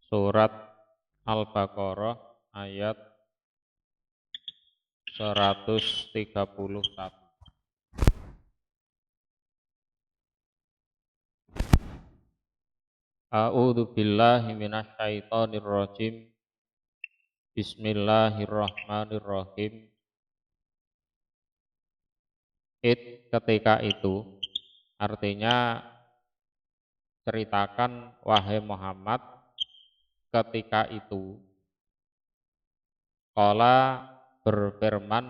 Surat Al-Baqarah ayat 131. A'udzu billahi minasy syaithanir rajim. Bismillahirrahmanirrahim. Ketika itu, artinya ceritakan wahai Muhammad ketika itu. Qala berfirman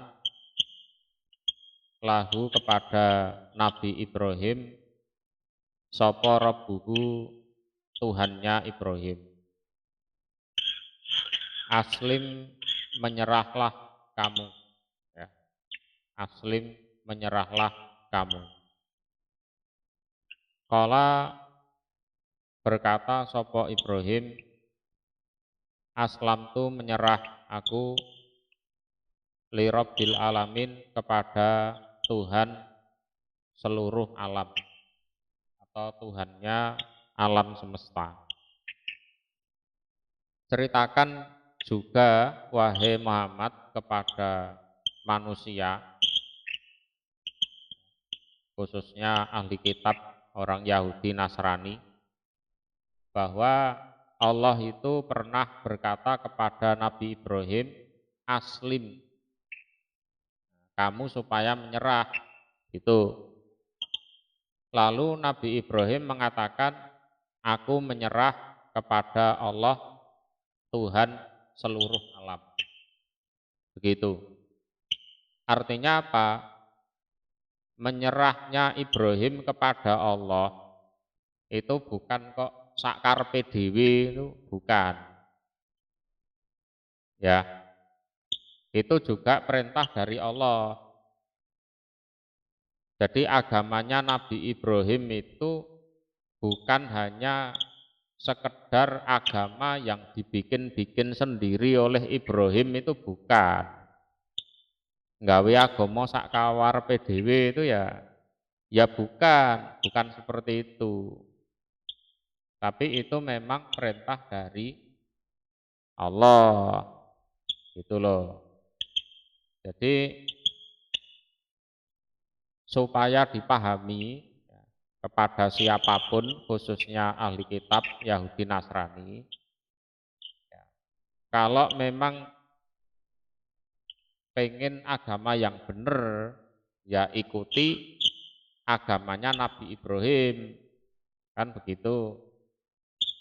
lahu kepada Nabi Ibrahim sapa rabbuhu Tuhannya Ibrahim. Aslim menyerahlah kamu, ya. Aslim menyerahlah kamu. Qala berkata sapa Ibrahim, aslamtu menyerah aku li rabbil alamin kepada Tuhan seluruh alam atau Tuhannya alam semesta. Ceritakan juga wahai Muhammad kepada manusia, khususnya ahli kitab orang Yahudi Nasrani, bahwa Allah itu pernah berkata kepada Nabi Ibrahim, aslim, kamu supaya menyerah. Itu. Lalu Nabi Ibrahim mengatakan, aku menyerah kepada Allah Tuhan seluruh alam. Begitu. Artinya apa? Menyerahnya Ibrahim kepada Allah itu bukan kok sakarpe dhewe, itu bukan. Ya. Itu juga perintah dari Allah. Jadi agamanya Nabi Ibrahim itu bukan hanya sekedar agama yang dibikin-bikin sendiri oleh Ibrahim, itu bukan. Nggawe agama sak kawarepe dhewe itu ya bukan seperti itu. Tapi itu memang perintah dari Allah. Gitu loh. Jadi supaya dipahami kepada siapapun, khususnya ahli kitab Yahudi Nasrani, kalau memang pengen agama yang benar, ya ikuti agamanya Nabi Ibrahim, kan begitu.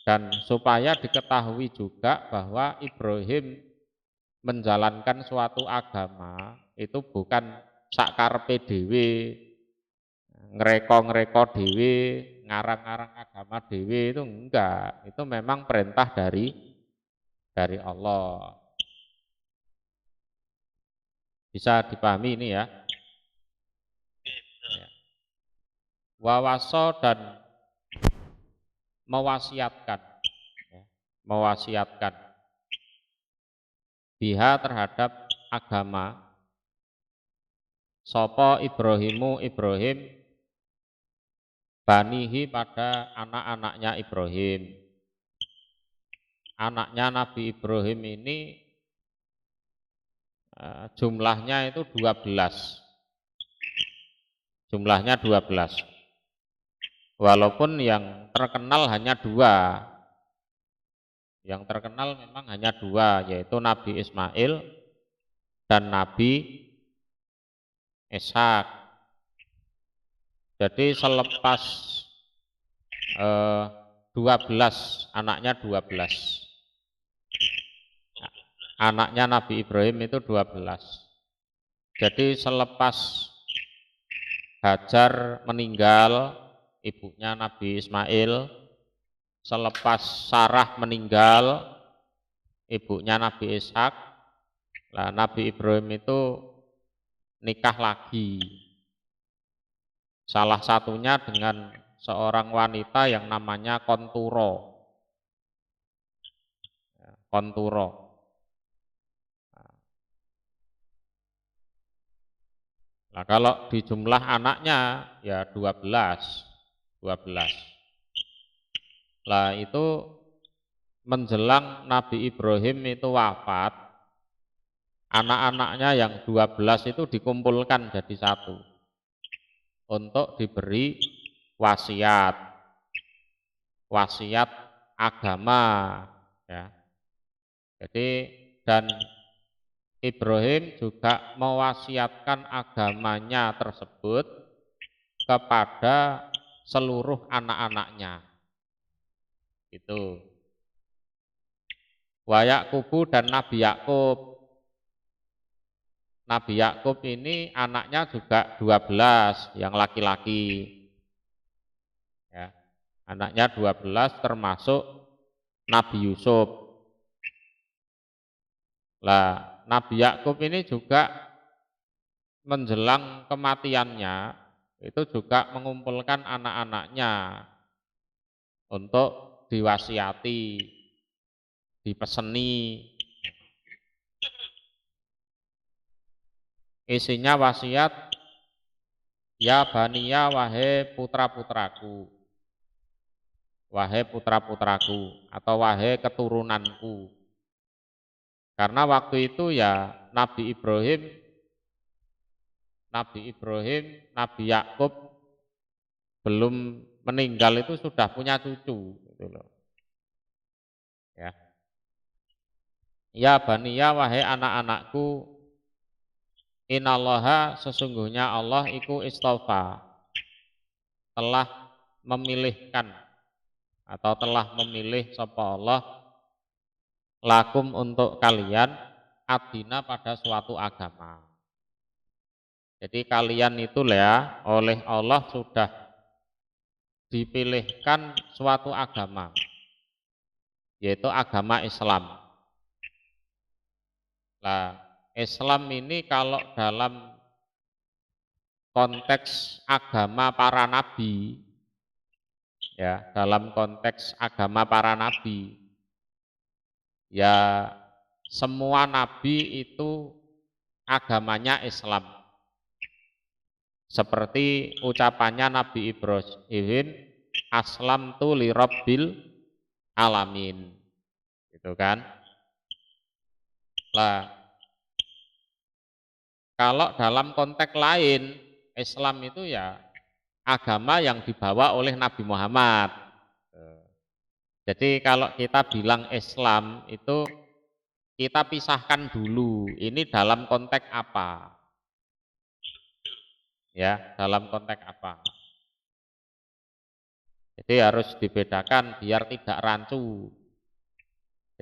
Dan supaya diketahui juga bahwa Ibrahim menjalankan suatu agama itu bukan sakarpe dhewe, ngereko dhewe, ngarang-ngarang agama dhewe, itu enggak. Itu memang perintah dari Allah. Bisa dipahami ini ya. Wawaso dan mewasiatkan, mewasiatkan biha terhadap agama sapa Ibrahimu Ibrahim banihi pada anak-anaknya Ibrahim. Anaknya Nabi Ibrahim ini jumlahnya itu 12. Jumlahnya 12. Walaupun yang terkenal hanya 2. Yang terkenal memang hanya 2, yaitu Nabi Ismail dan Nabi Ishak. Jadi selepas 12, anaknya 12. Anaknya Nabi Ibrahim itu 12. Jadi selepas Hajar meninggal, ibunya Nabi Ismail, selepas Sarah meninggal, ibunya Nabi Ishak, nah Nabi Ibrahim itu nikah lagi. Salah satunya dengan seorang wanita yang namanya Konturo. Konturo. Nah, kalau di jumlah anaknya ya 12. Lah itu menjelang Nabi Ibrahim itu wafat, anak-anaknya yang 12 itu dikumpulkan jadi satu untuk diberi wasiat, wasiat agama, ya. Jadi dan Ibrahim juga mewasiatkan agamanya tersebut kepada seluruh anak-anaknya. Itu. Wa Yaqubu dan Nabi Yakub. Nabi Yakub ini anaknya juga 12 yang laki-laki. Ya. Anaknya 12 termasuk Nabi Yusuf. Lah, Nabi Yakub ini juga menjelang kematiannya itu juga mengumpulkan anak-anaknya untuk diwasiati, dipeseni. Isinya wasiat, ya baniya wahai putra-putraku, wahai putra-putraku atau wahai keturunanku. Karena waktu itu ya Nabi Ibrahim, Nabi Yakub belum meninggal itu sudah punya cucu, gitu loh. Ya. Ya baniya wahai anak-anakku, innallaha sesungguhnya Allah iku istofa, telah memilihkan atau telah memilih sapa Allah lakum untuk kalian adina pada suatu agama. Jadi kalian itu ya oleh Allah sudah dipilihkan suatu agama, yaitu agama Islam. Nah, Islam ini kalau dalam konteks agama para nabi, ya dalam konteks agama para nabi, ya semua nabi itu agamanya Islam. Seperti ucapannya Nabi Ibrahim, aslamtu li rabbil alamin. Gitu kan? Lah, kalau dalam konteks lain, Islam itu ya agama yang dibawa oleh Nabi Muhammad. Jadi kalau kita bilang Islam itu kita pisahkan dulu, ini dalam konteks apa? Ya, dalam konteks apa? Jadi harus dibedakan biar tidak rancu.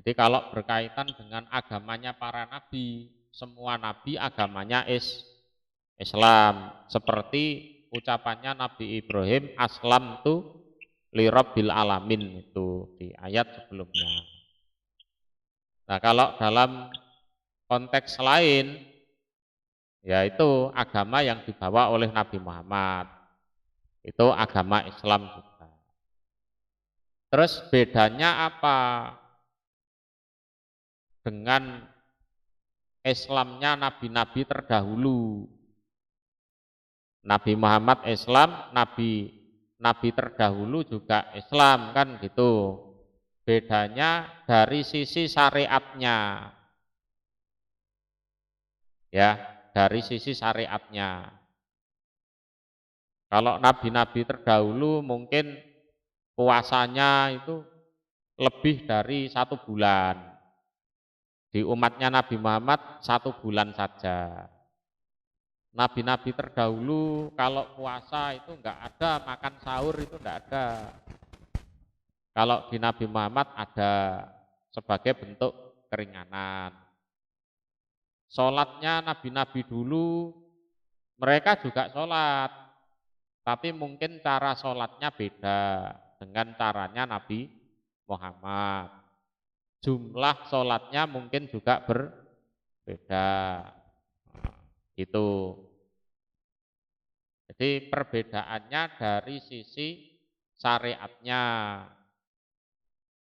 Jadi kalau berkaitan dengan agamanya para nabi, semua nabi agamanya Islam. Seperti ucapannya Nabi Ibrahim, aslam tu li rabbil alamin, itu di ayat sebelumnya. Nah kalau dalam konteks lain, yaitu agama yang dibawa oleh Nabi Muhammad, itu agama Islam juga. Terus bedanya apa dengan Islamnya nabi-nabi terdahulu? Nabi Muhammad Islam, nabi terdahulu juga Islam, kan gitu. Bedanya dari sisi syariatnya. Ya, dari sisi syariatnya. Kalau nabi-nabi terdahulu mungkin puasanya itu lebih dari 1 bulan. Di umatnya Nabi Muhammad 1 bulan saja. Nabi-nabi terdahulu kalau puasa itu enggak ada, makan sahur itu enggak ada. Kalau di Nabi Muhammad ada sebagai bentuk keringanan. Sholatnya nabi-nabi dulu mereka juga sholat, tapi mungkin cara sholatnya beda dengan caranya Nabi Muhammad. Jumlah sholatnya mungkin juga berbeda. Itu. Jadi perbedaannya dari sisi syariatnya.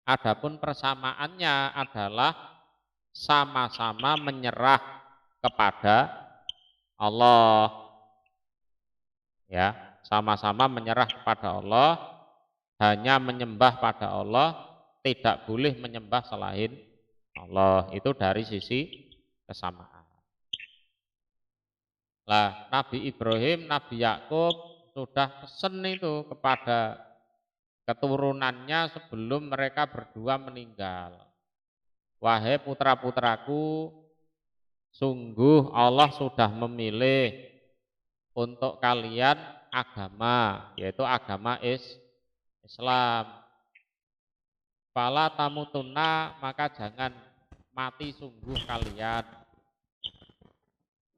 Adapun persamaannya adalah sama-sama menyerah kepada Allah. Ya, sama-sama menyerah kepada Allah, hanya menyembah pada Allah, tidak boleh menyembah selain Allah. Itu dari sisi kesamaan. Lah, Nabi Ibrahim, Nabi Yakub sudah pesen itu kepada keturunannya sebelum mereka berdua meninggal. Wahai putra-putraku, sungguh Allah sudah memilih untuk kalian agama, yaitu agama Islam. Fala tamutunna, maka jangan mati sungguh kalian.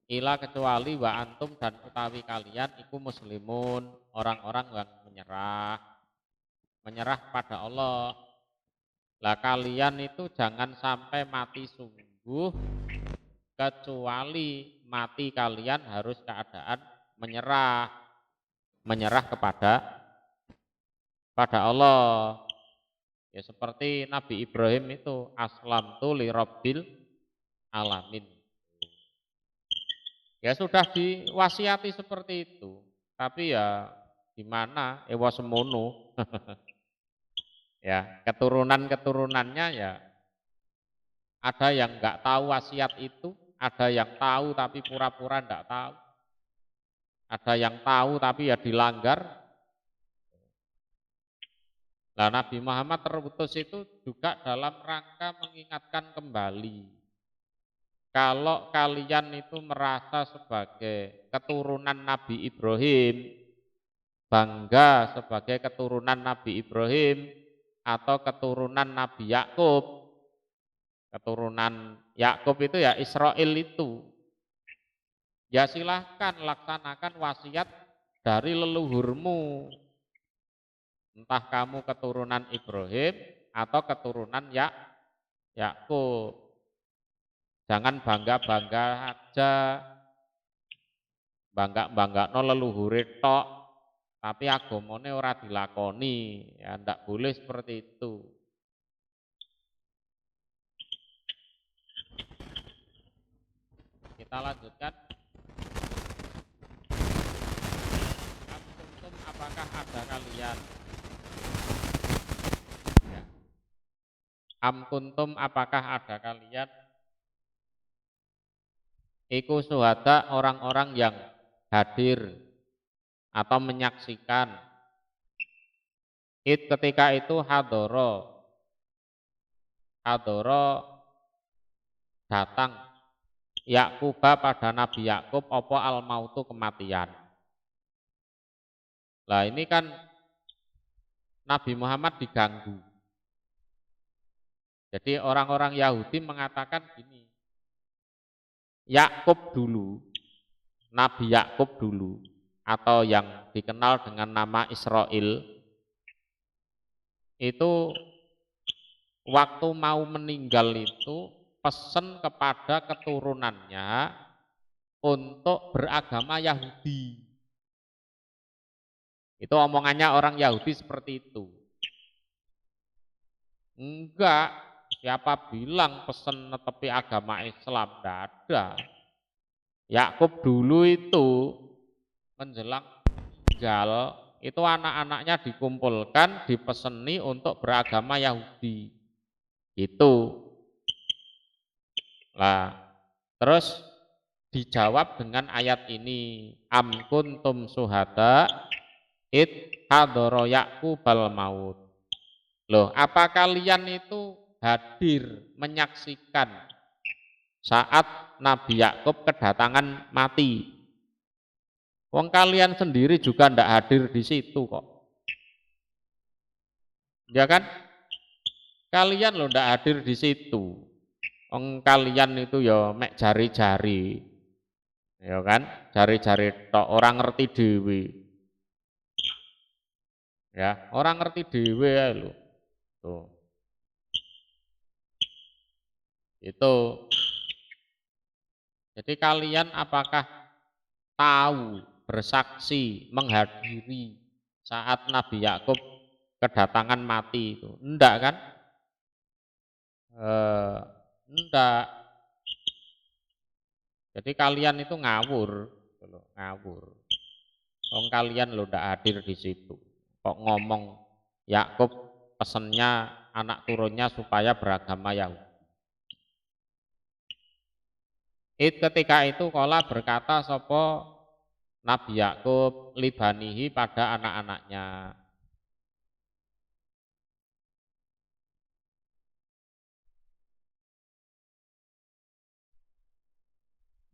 Ila kecuali wa antum dan utawi kalian iku muslimun, orang-orang yang menyerah pada Allah. Lah kalian itu jangan sampai mati sungguh kecuali mati kalian harus keadaan menyerah pada Allah. Ya seperti Nabi Ibrahim itu aslamtu li rabbil alamin. Ya sudah diwasiati seperti itu. Tapi ya gimana ewa semono. Ya, keturunan-keturunannya ya ada yang enggak tahu wasiat itu, ada yang tahu tapi pura-pura enggak tahu. Ada yang tahu tapi ya dilanggar. Nah, Nabi Muhammad terutus itu juga dalam rangka mengingatkan kembali. Kalau kalian itu merasa sebagai keturunan Nabi Ibrahim, bangga sebagai keturunan Nabi Ibrahim atau keturunan Nabi Yakub. Keturunan Yakub itu ya Israel itu. Ya silahkan laksanakan wasiat dari leluhurmu. Entah kamu keturunan Ibrahim atau keturunan Yakub. Jangan bangga-bangga aja, bangga no leluhure tok, tapi agamane ora dilakoni, ya ndak boleh seperti itu. Kita lanjutkan. Am kuntum, apakah ada kalian? Ya. Am kuntum, apakah ada kalian? Iku suhada, orang-orang yang hadir atau menyaksikan. Ketika itu hadoro datang Yakuba pada Nabi Yakub opo al mautu, kematian. Lah ini kan Nabi Muhammad diganggu. Jadi orang-orang Yahudi mengatakan gini, Yakub dulu, Nabi Yakub dulu, atau yang dikenal dengan nama Israel, itu waktu mau meninggal itu pesan kepada keturunannya untuk beragama Yahudi. Itu omongannya orang Yahudi seperti itu. Enggak, siapa bilang pesan netepi agama Islam? Tidak ada. Yakub dulu itu menjelang meninggal, itu anak-anaknya dikumpulkan, dipeseni untuk beragama Yahudi. Itu. Lah, terus dijawab dengan ayat ini, am kuntum suhada id hadara Yaqubal maut. Loh, apa kalian itu hadir menyaksikan saat Nabi Yakub kedatangan mati? Wong kalian sendiri juga ndak hadir di situ kok. Ya kan? Kalian loh ndak hadir di situ. Wong kalian itu ya mek jari-jari. Ya kan? Jari-jari tok, orang ngerti dewe. Ya, orang ngerti dewe ya lho. Tuh. Itu. Jadi kalian apakah tahu, bersaksi, menghadiri saat Nabi Yakub kedatangan mati itu? Enggak kan? Enggak. Jadi kalian itu ngawur, ngawur. Wong kalian lo ndak hadir di situ. Kok ngomong Yakub pesennya anak turunnya supaya beragama Yahudi. Ketika itu kala berkata sapa Nabi Yakub libanihi pada anak-anaknya.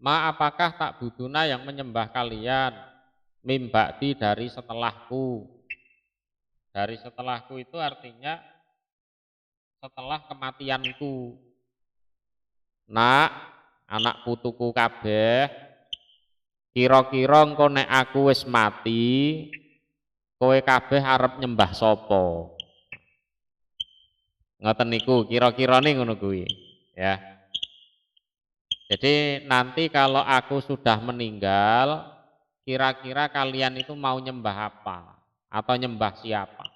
Ma apakah tak buduna yang menyembah kalian mimbakti dari setelahku. Dari setelahku itu artinya setelah kematianku. Nak, anak putuku kabeh, kira-kira engko nek aku wis mati, kowe kabeh arep nyembah sapa? Ngoten niku, kira-kirane ngono kuwi, ya. Jadi nanti kalau aku sudah meninggal, kira-kira kalian itu mau nyembah apa? Atau nyembah siapa?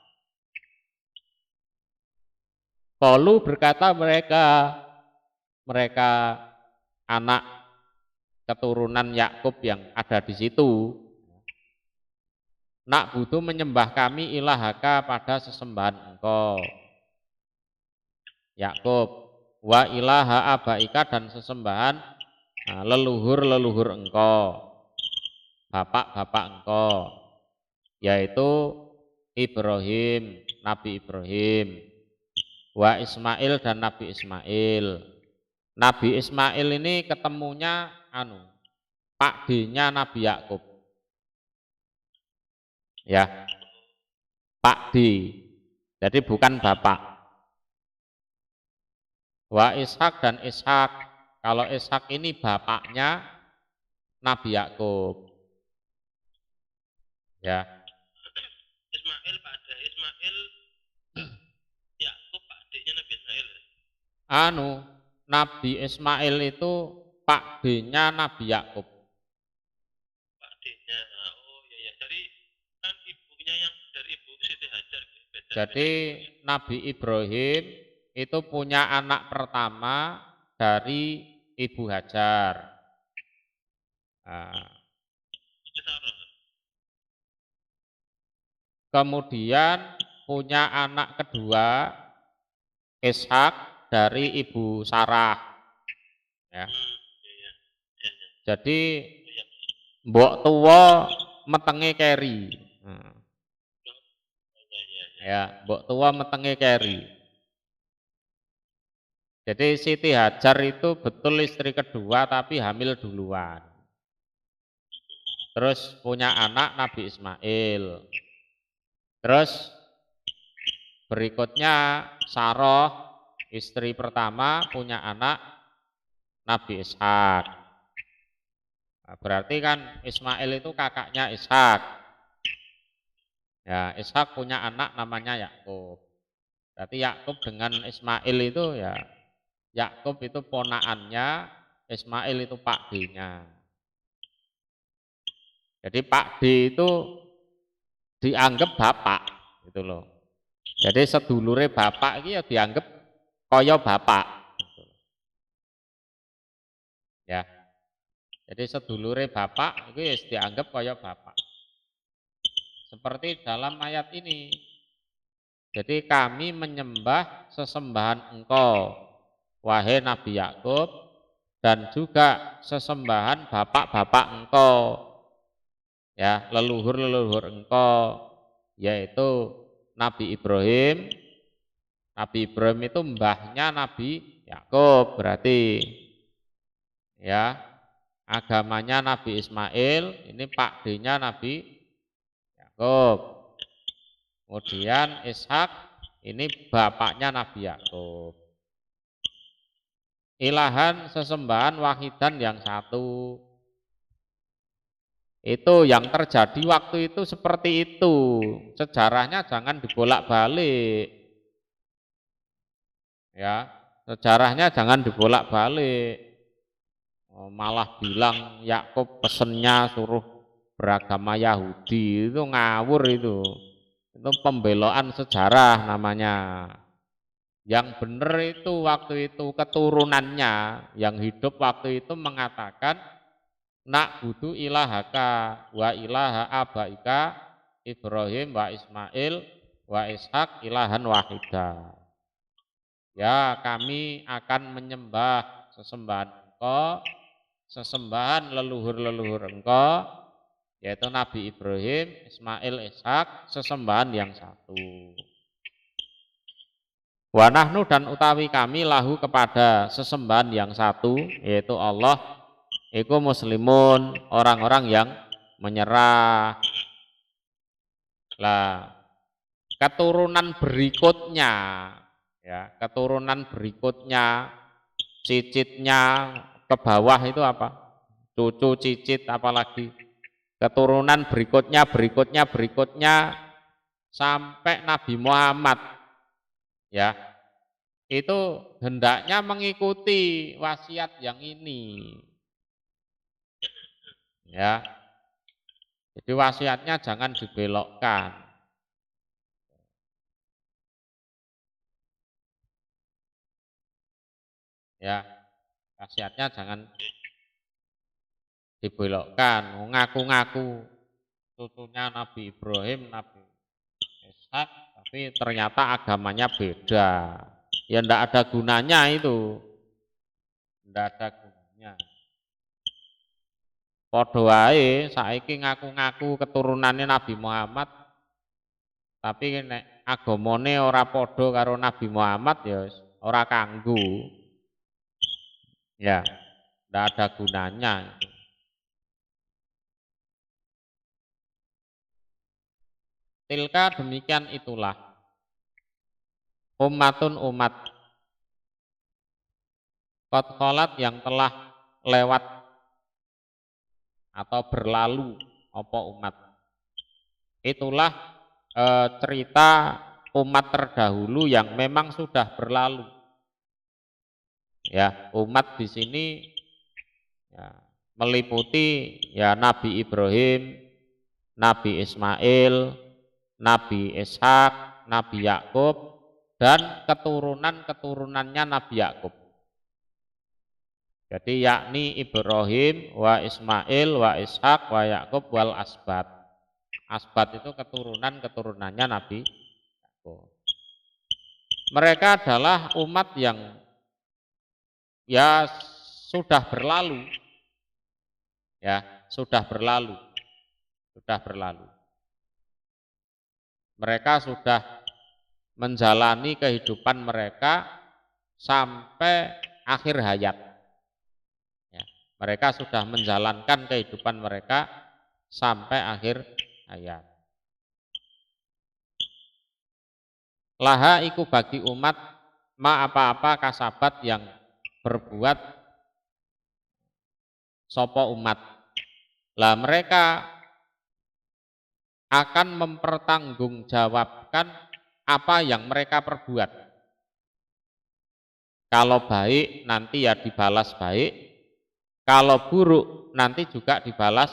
Qalu berkata mereka anak keturunan Yakub yang ada di situ, nak butuh menyembah kami ilahaka pada sesembahan engkau. Yakub wa ilaha abaika dan sesembahan leluhur-leluhur engkau, bapak-bapak engkau, yaitu Ibrahim, Nabi Ibrahim, wa Ismail dan Nabi Ismail. Nabi Ismail ini ketemunya Pak D-nya Nabi Yakub. Ya. Pak D. Jadi bukan bapak. Wa Ishak dan Ishak. Kalau Ishak ini bapaknya Nabi Yakub. Ya. Ismail Pak D. Ismail Yakub Pak D-nya Nabi Ismail. Nabi Ismail itu Pak D-nya Nabi Yakub. Pak D-nya. Oh iya. Dari kan ibunya yang dari ibu Siti Hajar. Jadi Nabi Ibrahim itu punya anak pertama dari Ibu Hajar. Kemudian punya anak kedua Ishak dari Ibu Sarah. Ya. Jadi mbok tuwa metenge keri. Ya, mbok tua metenge keri. Jadi Siti Hajar itu betul istri kedua tapi hamil duluan. Terus punya anak Nabi Ismail. Terus berikutnya Sarah istri pertama punya anak Nabi Ishak. Nah, berarti kan Ismail itu kakaknya Ishak. Ya, Ishak punya anak namanya Yakub. Berarti Yakub dengan Ismail itu ya, Yakub itu ponaannya, Ismail itu Pak D-nya. Jadi Pak D itu dianggap bapak, gitu loh. Jadi sedulure bapak ini ya dianggap kaya bapak. Gitu. Ya. Jadi sedulure bapak itu ya dianggap kaya bapak. Seperti dalam ayat ini. Jadi kami menyembah sesembahan engkau, wahai Nabi Yakub, dan juga sesembahan bapak-bapak engkau, ya leluhur-leluhur engkau, yaitu Nabi Ibrahim. Nabi Ibrahim itu mbahnya Nabi Yakub berarti, ya agamanya Nabi Ismail, ini Pak D-nya Nabi Yakub. Kemudian Ishak ini bapaknya Nabi Yakub. Ilahan sesembahan wahidan yang satu. Itu yang terjadi waktu itu seperti itu. Sejarahnya jangan dibolak-balik. Ya, sejarahnya jangan dibolak-balik. Malah bilang Yakub pesennya suruh beragama Yahudi, itu ngawur itu. Itu pembeloan sejarah namanya. Yang benar itu waktu itu keturunannya yang hidup waktu itu mengatakan nak budu ilahaka wa ilaha abaika Ibrahim wa Ismail wa Ishak ilahan wahida. ya kami akan menyembah sesembahan engkau, sesembahan leluhur-leluhur engkau, yaitu Nabi Ibrahim, Ismail, Ishak, sesembahan yang satu. Wa nahnu dan utawi kami lahu kepada sesembahan yang satu, yaitu Allah, iku muslimun, orang-orang yang menyerah. Lah, keturunan berikutnya, ya, keturunan berikutnya, cicitnya ke bawah itu apa? Cucu, cicit, apalagi keturunan berikutnya sampai Nabi Muhammad, ya, itu hendaknya mengikuti wasiat yang ini, ya. Jadi wasiatnya jangan dibelokkan. Ya, wasiatnya jangan dibelokkan. Ngaku-ngaku cucunya Nabi Ibrahim, Nabi Ishak, tapi ternyata agamanya beda. Ya ndak ada gunanya itu. Ndak ada gunanya. Padha wae saiki ngaku-ngaku keturunannya Nabi Muhammad, tapi nek agamane ora padha karo Nabi Muhammad ya ora kanggo. Ya, ndak ada gunanya itu. Tilka demikian itulah ummatun umat qad khalat yang telah lewat atau berlalu apa umat. Itulah cerita umat terdahulu yang memang sudah berlalu. Ya, umat di sini ya, meliputi ya Nabi Ibrahim, Nabi Ismail, Nabi Ishak, Nabi Yakub, dan keturunan-keturunannya Nabi Yakub. Jadi yakni Ibrahim, wa Ismail, wa Ishak, wa Yakub, wal asbat. Asbat itu keturunan-keturunannya Nabi Yakub. Mereka adalah umat yang ya sudah berlalu. Ya, sudah berlalu. Mereka sudah menjalani kehidupan mereka sampai akhir hayat. Ya, mereka sudah menjalankan kehidupan mereka sampai akhir hayat. Laha iku bagi umat ma apa-apa kasabat yang berbuat sopo umat. Lah mereka akan mempertanggungjawabkan apa yang mereka perbuat. Kalau baik nanti ya dibalas baik, kalau buruk nanti juga dibalas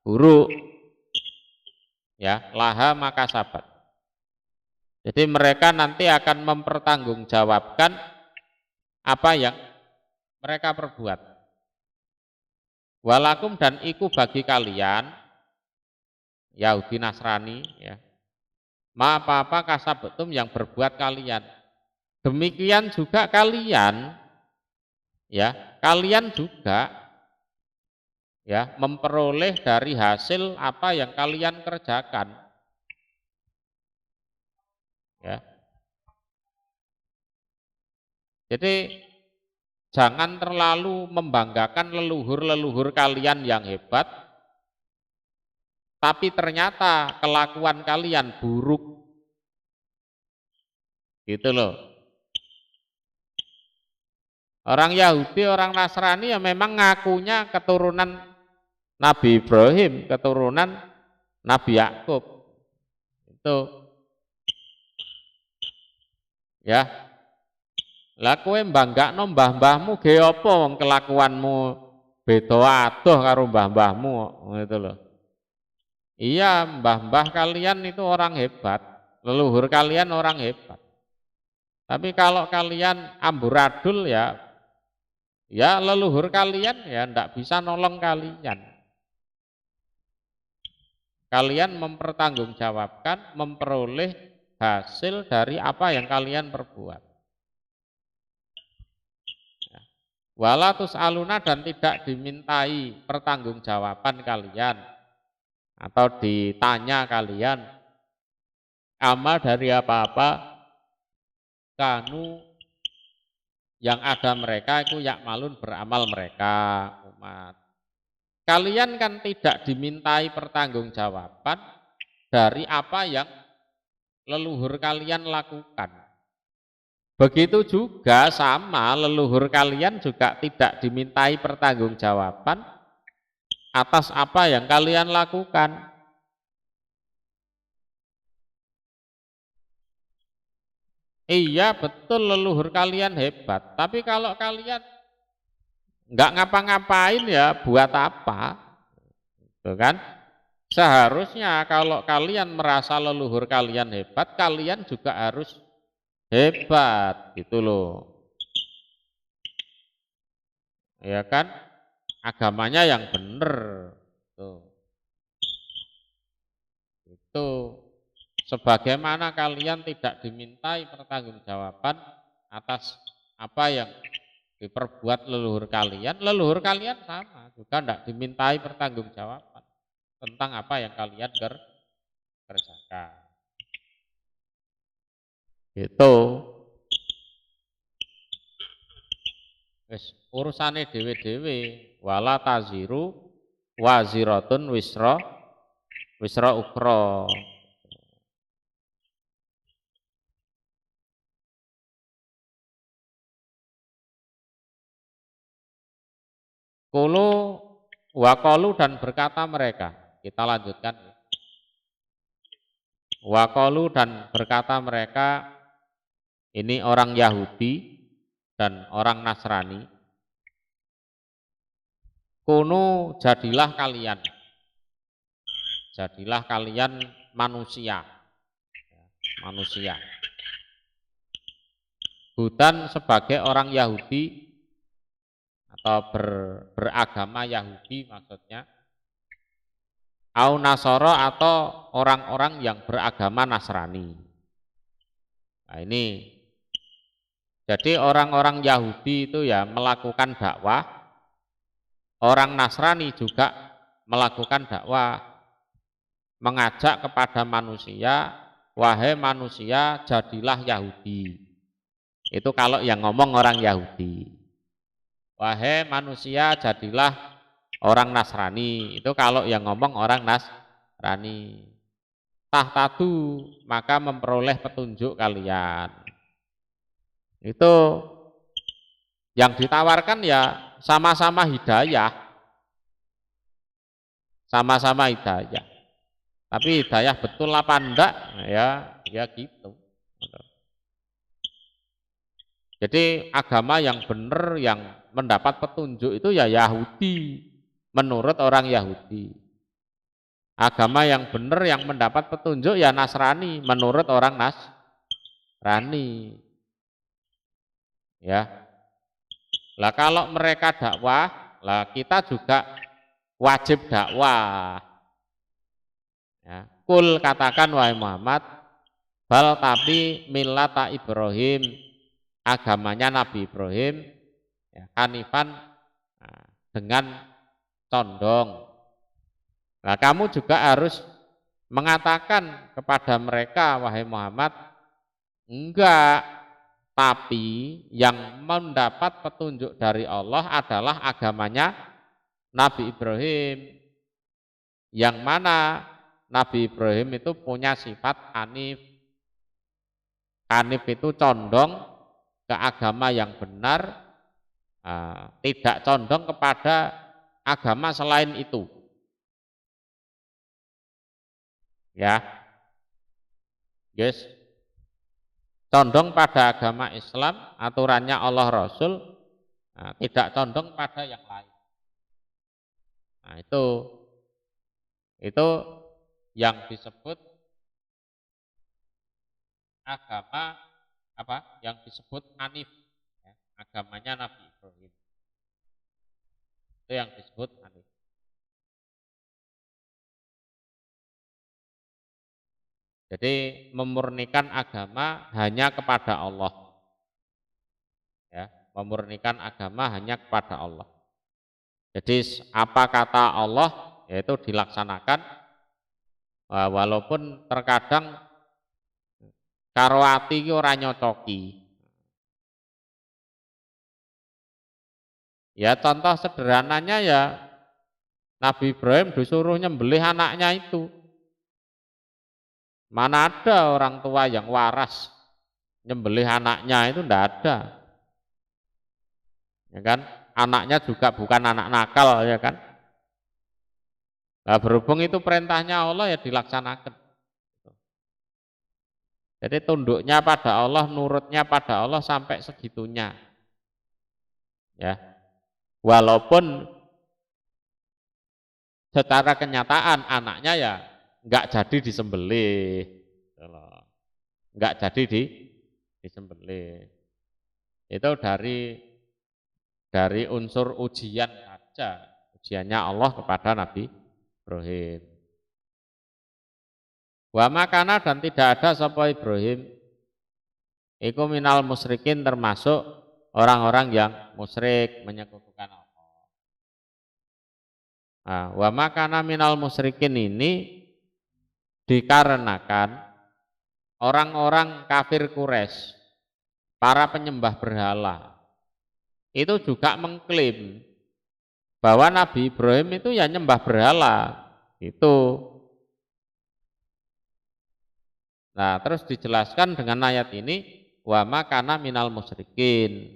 buruk. Ya, laha maka sabat. Jadi mereka nanti akan mempertanggungjawabkan apa yang mereka perbuat. Walakum dan iku bagi kalian Yahudi Nasrani, ya. Ma apa-apa kasabetum yang berbuat kalian. Demikian juga kalian, ya, kalian juga ya memperoleh dari hasil apa yang kalian kerjakan. Ya. Jadi jangan terlalu membanggakan leluhur-leluhur kalian yang hebat, tapi ternyata kelakuan kalian buruk. Gitu loh. Orang Yahudi, orang Nasrani ya memang ngakunya keturunan Nabi Ibrahim, keturunan Nabi Yakub. Itu. Ya. Lah kowe mbanggakno mbah-mbahmu ge apa wong kelakuanmu beda adoh karo mbah-mbahmu gitu loh. Iya, mbah-mbah kalian itu orang hebat, leluhur kalian orang hebat. Tapi kalau kalian amburadul ya leluhur kalian ya ndak bisa nolong kalian. Kalian mempertanggungjawabkan, memperoleh hasil dari apa yang kalian perbuat. Wala tus'aluna dan tidak dimintai pertanggungjawaban kalian atau ditanya kalian amal dari apa-apa kanu yang ada mereka itu yakmalun beramal mereka umat. Kalian kan tidak dimintai pertanggungjawaban dari apa yang leluhur kalian lakukan. Begitu juga sama leluhur kalian juga tidak dimintai pertanggungjawaban atas apa yang kalian lakukan. Iya betul leluhur kalian hebat, tapi kalau kalian nggak ngapa-ngapain ya buat apa? Tuh kan? Seharusnya kalau kalian merasa leluhur kalian hebat, kalian juga harus hebat gitu loh. Ya kan? Agamanya yang benar. Tuh. Itu sebagaimana kalian tidak dimintai pertanggungjawaban atas apa yang diperbuat leluhur kalian sama juga tidak dimintai pertanggungjawaban tentang apa yang kalian kerjakan. Itu urusane dewe-dewe wala taziru waziratun wisra ukra. Kulu waqalu dan berkata mereka. Kita lanjutkan. Waqalu dan berkata mereka, ini orang Yahudi dan orang Nasrani. Kunu jadilah kalian manusia. Hudan sebagai orang Yahudi atau beragama Yahudi maksudnya. Au Nasoro atau orang-orang yang beragama Nasrani. Nah ini, jadi orang-orang Yahudi itu ya melakukan dakwah, orang Nasrani juga melakukan dakwah, mengajak kepada manusia, wahai manusia jadilah Yahudi. Itu kalau yang ngomong orang Yahudi. Wahai manusia jadilah orang Nasrani, itu kalau yang ngomong orang Nasrani. Tahtadu maka memperoleh petunjuk kalian. Itu yang ditawarkan ya sama-sama hidayah. Sama-sama hidayah. Tapi hidayah betul apa enggak? Ya gitu. Jadi agama yang benar yang mendapat petunjuk itu ya Yahudi. Menurut orang Yahudi. Agama yang benar yang mendapat petunjuk ya Nasrani menurut orang Nasrani. Ya. Lah kalau mereka dakwah, lah kita juga wajib dakwah. Ya. Kul katakan wahai Muhammad, bal tapi millata Ibrahim, agamanya Nabi Ibrahim, ya, hanifan dengan condong. Nah, kamu juga harus mengatakan kepada mereka, wahai Muhammad, enggak, tapi yang mendapat petunjuk dari Allah adalah agamanya Nabi Ibrahim. Yang mana Nabi Ibrahim itu punya sifat hanif. Hanif itu condong ke agama yang benar, tidak condong kepada agama selain itu. Ya, guys, condong pada agama Islam, aturannya Allah Rasul, tidak condong pada yang lain. Nah, itu yang disebut agama apa? Yang disebut hanif, ya, agamanya Nabi Ibrahim. Itu yang disebut hanif. Jadi memurnikan agama hanya kepada Allah. Ya, memurnikan agama hanya kepada Allah. Jadi apa kata Allah yaitu dilaksanakan, walaupun terkadang karo ati iki ora nyocoki. Ya contoh sederhananya ya Nabi Ibrahim disuruh nyembelih anaknya itu. Mana ada orang tua yang waras nyembelih anaknya, itu ndak ada. Ya kan? Anaknya juga bukan anak nakal, ya kan? Nah, berhubung itu perintahnya Allah ya dilaksanakan. Jadi tunduknya pada Allah, nurutnya pada Allah sampai segitunya. Ya. Walaupun secara kenyataan anaknya ya nggak jadi disembelih, nggak jadi disembelih. Itu dari unsur ujian saja, ujiannya Allah kepada Nabi Ibrahim. Wa makana dan tidak ada sapa Ibrahim iku minal musyrikin, termasuk orang-orang yang musyrik menyekutukan Allah. Nah, wa makana minal musyrikin ini dikarenakan orang-orang kafir Quraisy, para penyembah berhala, itu juga mengklaim bahwa Nabi Ibrahim itu ya nyembah berhala. Itu. Nah, terus dijelaskan dengan ayat ini, wa makana minal musyrikin.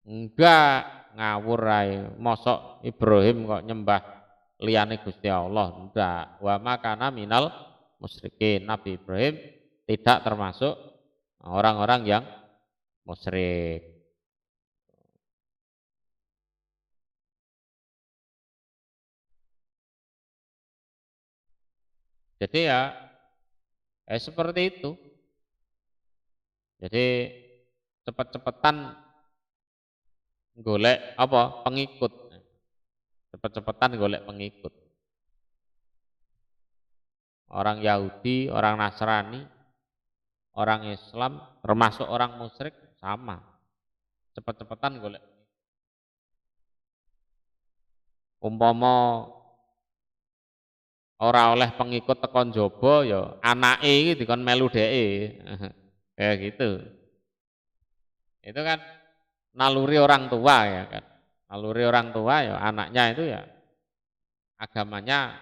Enggak ngawur ae, mosok Ibrahim kok nyembah liyane Gusti Allah, enggak. Wa makana minal musyrikin. Nabi Ibrahim tidak termasuk orang-orang yang musyrik. Jadi ya seperti itu. Jadi cepet-cepetan golek apa? Pengikut. Cepet-cepetan golek pengikut. Orang Yahudi, orang Nasrani, orang Islam, termasuk orang musyrik sama. Cepet-cepetan golek. Umpama ora oleh pengikut tekon jaba ya anake iki dikon melu dheke. Kayak gitu. Itu kan naluri orang tua, ya kan. Naluri orang tua ya anaknya itu ya agamanya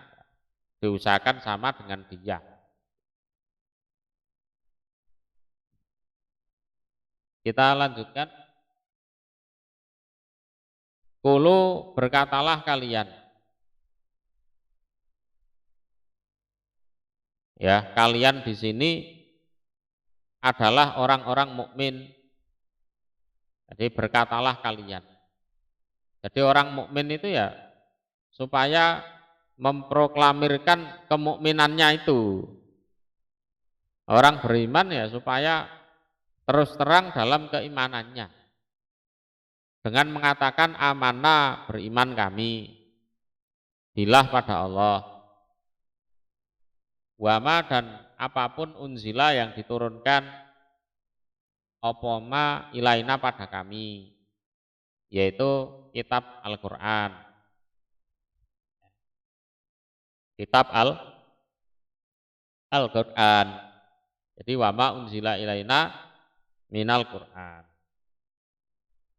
diusahakan sama dengan dia. Kita lanjutkan. Qulu, berkatalah kalian. Ya, kalian di sini adalah orang-orang mukmin. Jadi berkatalah kalian. Jadi orang mukmin itu ya supaya memproklamirkan kemukminannya itu. Orang beriman ya supaya terus terang dalam keimanannya. Dengan mengatakan amanah, beriman kami. Billah pada Allah. Wama, dan apapun unzila yang diturunkan opoma ilaina pada kami, yaitu kitab Al-Quran. Kitab Al-Quran. Jadi wama unzila ilaina minal Quran.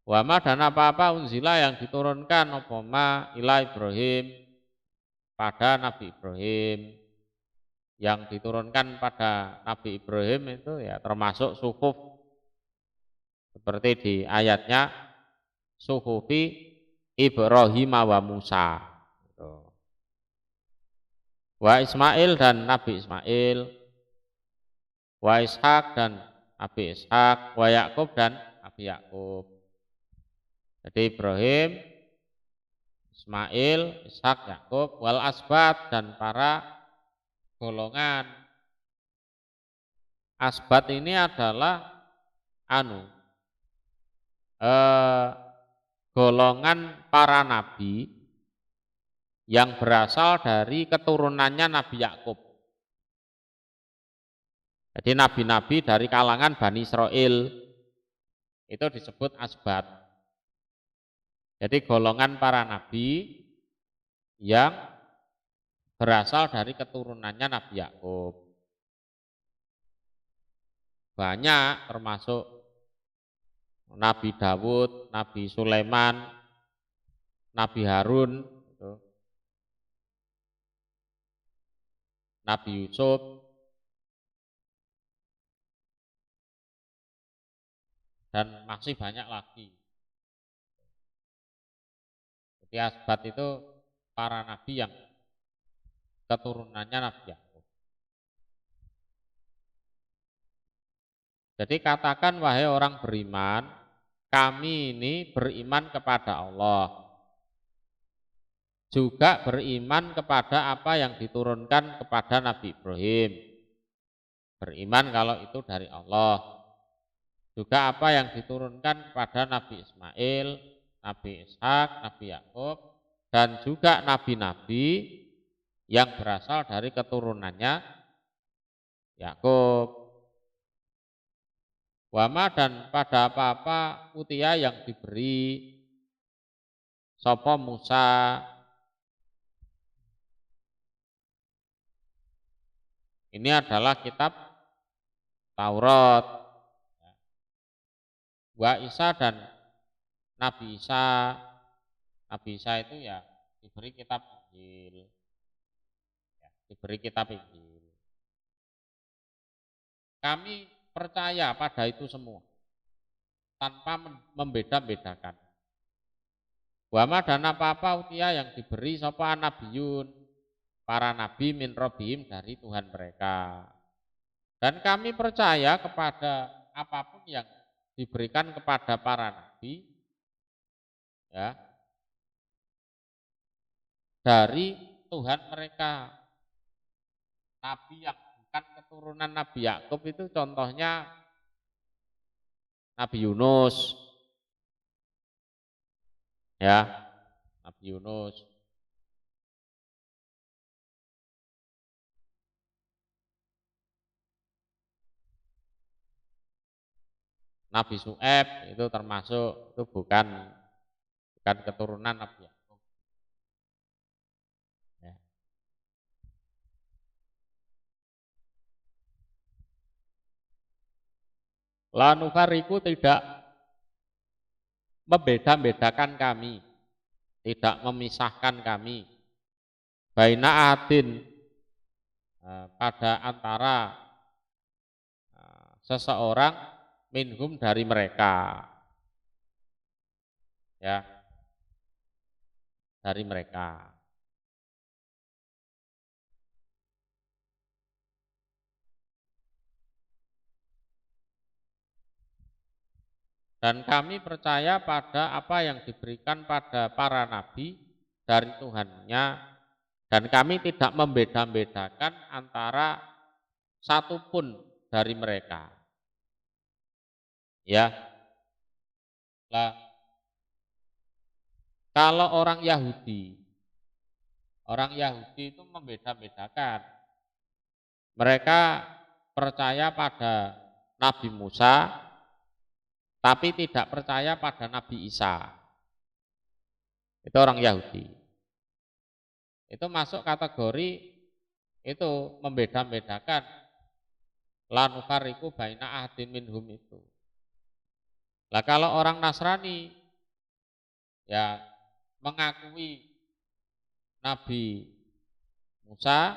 Wama, dan apa-apa unzila yang diturunkan opoma ila Ibrahim, pada Nabi Ibrahim. Yang diturunkan pada Nabi Ibrahim itu ya termasuk suhuf, seperti di ayatnya suhufi Ibrahim wa Musa, wa Ismail dan Nabi Ismail, wa Ishak dan Nabi Ishak, wa Yakub dan Nabi Yakub. Jadi Ibrahim, Ismail, Ishak, Yakub, wal asbat, dan para golongan. Asbat ini adalah golongan para nabi yang berasal dari keturunannya Nabi Yakub. Jadi nabi-nabi dari kalangan Bani Israel Itu disebut asbat. Jadi golongan para nabi yang berasal dari keturunannya Nabi Yakub. Banyak termasuk Nabi Dawud, Nabi Sulaiman, Nabi Harun, Nabi Yusuf, dan masih banyak lagi. Jadi asbat itu para nabi yang keturunannya Nabi Yakub. Jadi katakan wahai orang beriman, kami ini beriman kepada Allah. Juga beriman kepada apa yang diturunkan kepada Nabi Ibrahim. Beriman kalau itu dari Allah. Juga apa yang diturunkan kepada Nabi Ismail, Nabi Ishak, Nabi Yakub, dan juga nabi-nabi yang berasal dari keturunannya Yakub. Wama dan pada apa-apa utia yang diberi sapa Musa. Ini adalah kitab Taurat. Wa Isa dan Nabi Isa. Nabi Isa itu ya diberi kitab Injil. Ya, diberi kitab Injil. Kami percaya pada itu semua tanpa membeda-bedakan. Wama dan apa-apa utia yang diberi sapa nabiyun, para nabi min robihim dari Tuhan mereka. Dan kami percaya kepada apapun yang diberikan kepada para nabi, ya, dari Tuhan mereka. Nabi yang bukan keturunan Nabi Yakub itu contohnya Nabi Yunus, ya, Nabi Yunus. Nabi Su'aib itu termasuk, itu bukan keturunan Nabi Yakub. Ya. La nufariku tidak membeda-bedakan kami, tidak memisahkan kami. Baina adin pada antara seseorang minhum dari mereka, ya, dari mereka. Dan kami percaya pada apa yang diberikan pada para nabi dari Tuhannya, dan kami tidak membeda-bedakan antara satupun dari mereka. Ya, lah, kalau orang Yahudi itu membeda-bedakan. Mereka percaya pada Nabi Musa, tapi tidak percaya pada Nabi Isa. Itu orang Yahudi. Itu masuk kategori itu membeda-bedakan. La nufariku baina ahadin minhum itu. Lah kalau orang Nasrani ya mengakui Nabi Musa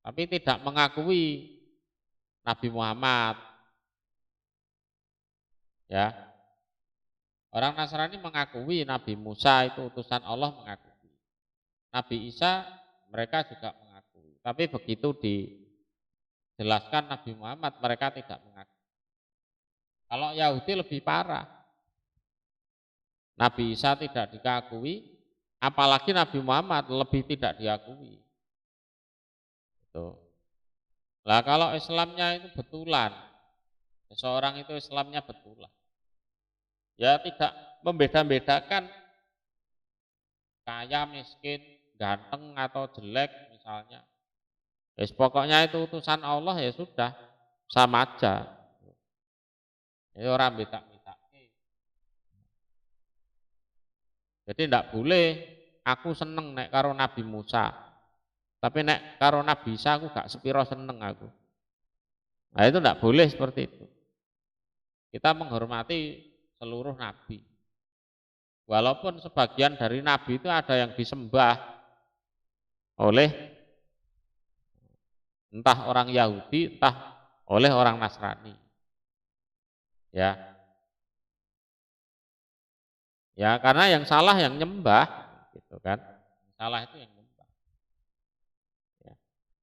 tapi tidak mengakui Nabi Muhammad. Ya. Orang Nasrani mengakui Nabi Musa itu utusan Allah, mengakui. Nabi Isa mereka juga mengakui. Tapi begitu dijelaskan Nabi Muhammad mereka tidak mengakui. Kalau Yahudi lebih parah. Nabi Isa tidak dikakui, apalagi Nabi Muhammad lebih tidak diakui. Itu. Lah kalau Islamnya itu betulan, seseorang itu Islamnya betulan, ya tidak membeda-bedakan kaya, miskin, ganteng atau jelek misalnya. Pokoknya itu utusan Allah ya sudah, sama aja. Ini orang beda-beda. Jadi tidak boleh aku seneng nek karo Nabi Musa, tapi nek karo Nabi Isa aku gak sepiro seneng aku. Nah itu tidak boleh seperti itu. Kita menghormati seluruh nabi. Walaupun sebagian dari nabi itu ada yang disembah oleh entah orang Yahudi, entah oleh orang Nasrani. Ya. Ya, karena yang salah yang nyembah, gitu kan. Yang salah itu yang nyembah. Ya.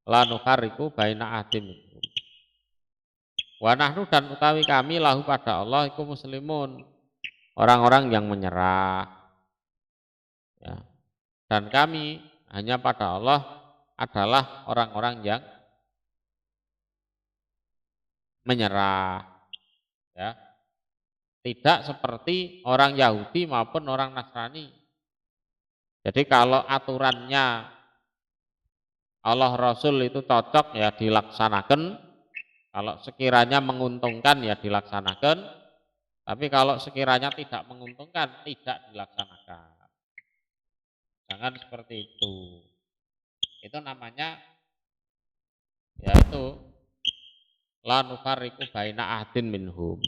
La nufarriqu baina ahadin minhum. Wa nahnu dan utawi kami lahu pada Allah iku muslimun. Orang-orang yang menyerah. Ya. Dan kami hanya pada Allah adalah orang-orang yang menyerah. Ya. Tidak seperti orang Yahudi maupun orang Nasrani. Jadi kalau aturannya Allah Rasul itu cocok ya dilaksanakan, kalau sekiranya menguntungkan ya dilaksanakan, tapi kalau sekiranya tidak menguntungkan tidak dilaksanakan. Jangan seperti itu. Itu namanya yaitu la nufarriqu baina ahdin minhum.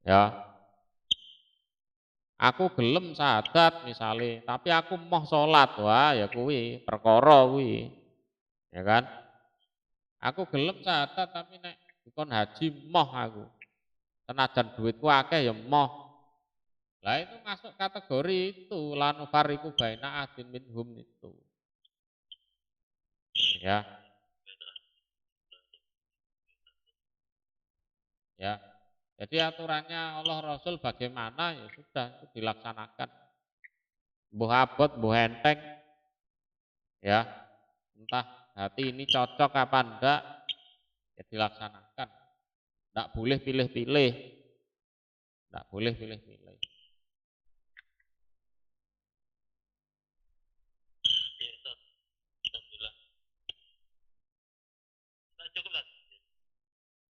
Ya. Aku gelem syahadat misalnya, tapi aku mau sholat, wah ya kuwi perkara kuwi. Ya kan? Aku gelem syahadat tapi nek dikon haji moh aku. Senajan duitku akeh ya moh. Lah itu masuk kategori itu la nufariqu baina ahdin minhum itu. Ya. Ya. Jadi aturannya Allah Rasul bagaimana ya sudah itu dilaksanakan. Mbuh abot, mbuh enteng. Ya. Entah hati ini cocok apa enggak ya dilaksanakan. Enggak boleh pilih-pilih. Enggak boleh pilih-pilih.